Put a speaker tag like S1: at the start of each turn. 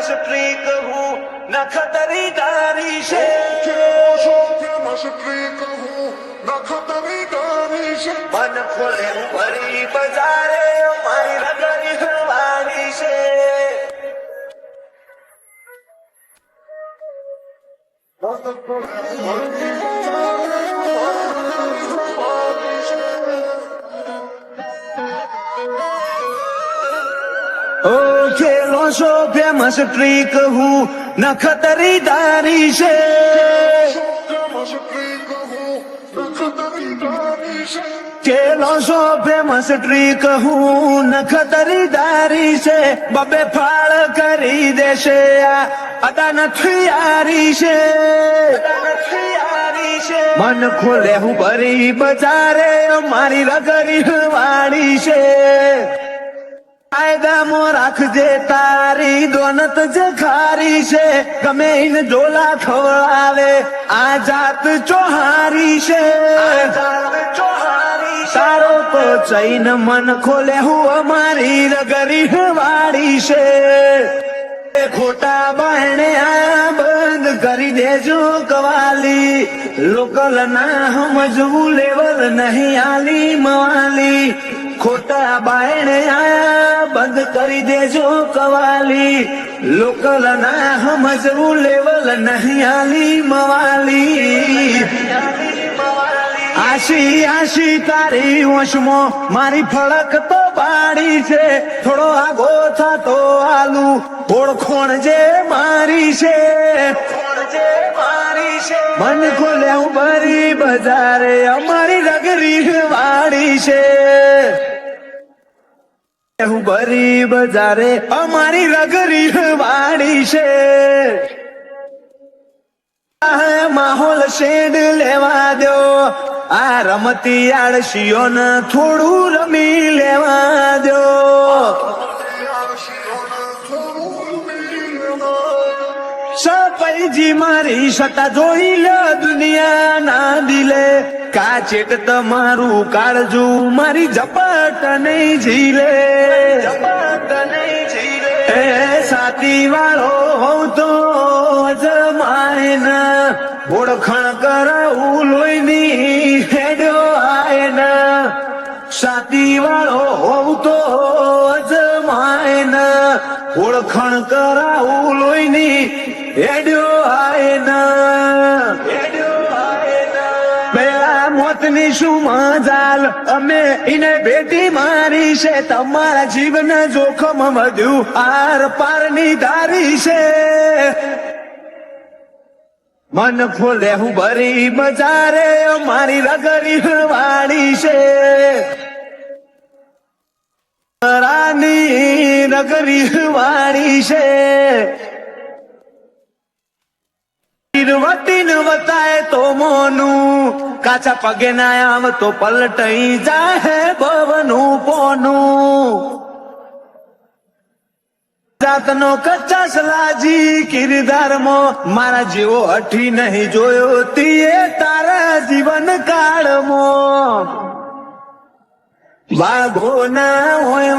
S1: strict હું નખતરી તારી છે મન ખોલે હું ભરી બજારે મારી રગરી વાળી છે ઓ ખેલો છો ફેમસ ટ્રીક હું નખતરી તારી છે ખેલો છો ફેમસ ટ્રીક હું નખતરી તારી છે બબે ફાળ કરી દેશે આ અદા નથી યારી છે મન ખોલે હું ભરી બજારે મારી રગરી વાળી છે કાયદામાં રાખજે તારી દોનત જે ખારી છે ગમે ઇને ઝોલા ખવડાવે આ જાત ચોહારી છે તારો તો ચૈન મન ખોલે હું અમારી રગરી વાળી છે ખોટા બાયણે આ બંધ કરી દેજો કવાલી લોકલ ના સમજવું લેવલ નહીં આલી મવાલી ખોટા બાયણે આ બંધ કરી દેજો કવાલી લોકલ ના સમજવું લેવલ નહીં આલી મવાલી આશી આશી તારી વશમાં મારી ફળક તો બાળી છે થોડો આગો થતો આલુ ઓળખોણ જે મારી છે મન ખોલે હું ભરી બજારે અમારી રગરી વાળી છે હું ભરી બજારે અમારી રગરી વાળી છે માહોલ શેડ લેવા દો આ રમતી આળસીઓ ને થોડું રમી લેવા દો સપૈજી મારી સતા જોઈ લો દુનિયા ના દિલે કાચેટ તમારું કાળજું મારી ઝપટ નહીં ઝીલે એ સાતી વાળો હોવ તો અજમાય ના ઓળખાણ કરાવું લોહીની હેડો આય ના સાતી વાળો હોવ તો અજમાય ના ઓળખાણ કરાવું લોહીની હેડો આય ના પેલા મોતની શું મજાલ અમે એને ભેટી મારી છે તમારા જીવન જોખમ વધ્યું આર પારની ધારી છે મન ખોલે હું ભરી બજારે મારી રગરી વાળી છે રાની રગરી વાળી છે વટીન વતાય તો મોનું કાચા પગે ના આમ તો પલટાઈ જાહે ભવનું પોનું જાતનો કચ્ચા સલાજી કિરદારમાં મારા જેવો હઠી નહીં જોયો તીએ તારા જીવન કાળમાં વાઘો ના હોય